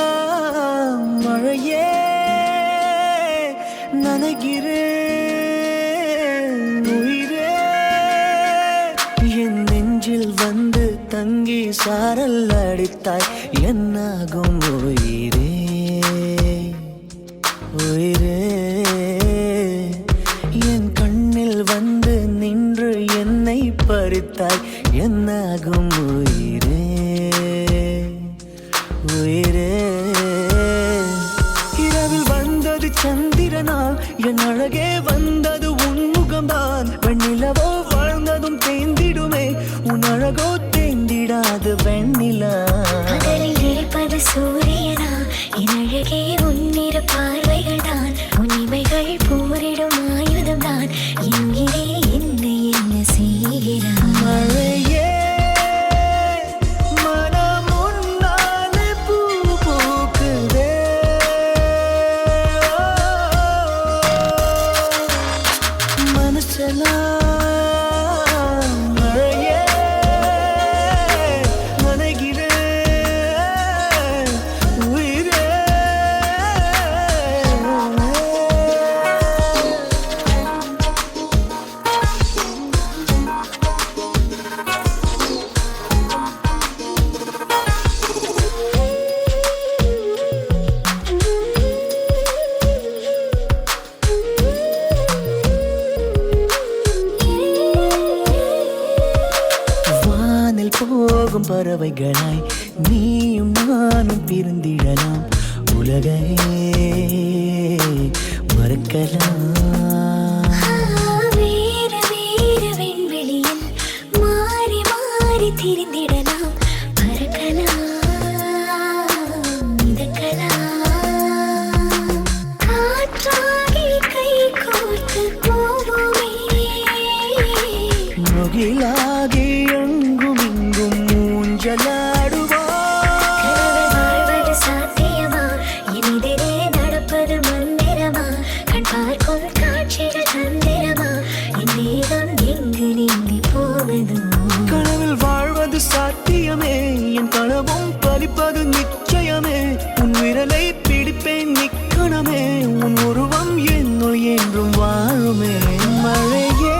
மனசெல்லாம் மழையே நனைகிறேன் உயிரே என் நெஞ்சில் வந்து தங்கி சாரல் அடித்தாய் என்னாகும் உயிரே உயிரே என் கண்ணில் வந்து நின்று என்னை பறித்தாய் என்னாகும் உயிரே உயிரே இரவில் வந்தது சந்திரனா என் அழகே வந்தது உன் முகம்தான் வெண்ணிலவோ வாழ்ந்ததும் தேந்திடுமே உன் அழகோ தேந்திடாது வெண்ணிலா இருப்பது சூரியனா என் அழகே உன்னிரு பார்வைகள் தான் உன்னிமைகள் போரிடும் ஆயுதம் தான் என்கிறே என்னை என்ன செய்கிறான் மழையே போகும் பறவைகளாய் நீயும் நானும் பிரிந்திடலாம் உலகையே மறக்கலாம் வேறு வேறு விண்வெளியில் மாறி மாறி திரிந்திடலாம் பறக்கலாம் மிதக்கலாம் காற்றாகி கை கோர்த்து போவோமே முகிலாகி வாழ்வது சாத்தியமா எதிரே நடப்பது மந்திரமா கண் பார்க்கும் காட்சிகள் தந்திரமா என் தேகம் எங்கு நீங்கி போவதோ கனவில் வாழ்வது சாத்தியமே என் கனவும் பலிப்பது நிச்சயமே உன் விரலை பிடிப்பேன் நிக்கணமே உன் உருவம் என்னுள் என்றும் வாழுமே மழையே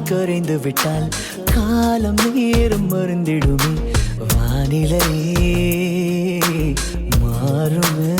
கரைந்து விட்டால் காலம் நேரம் மருந்திடுமே வானிலை மாறுமே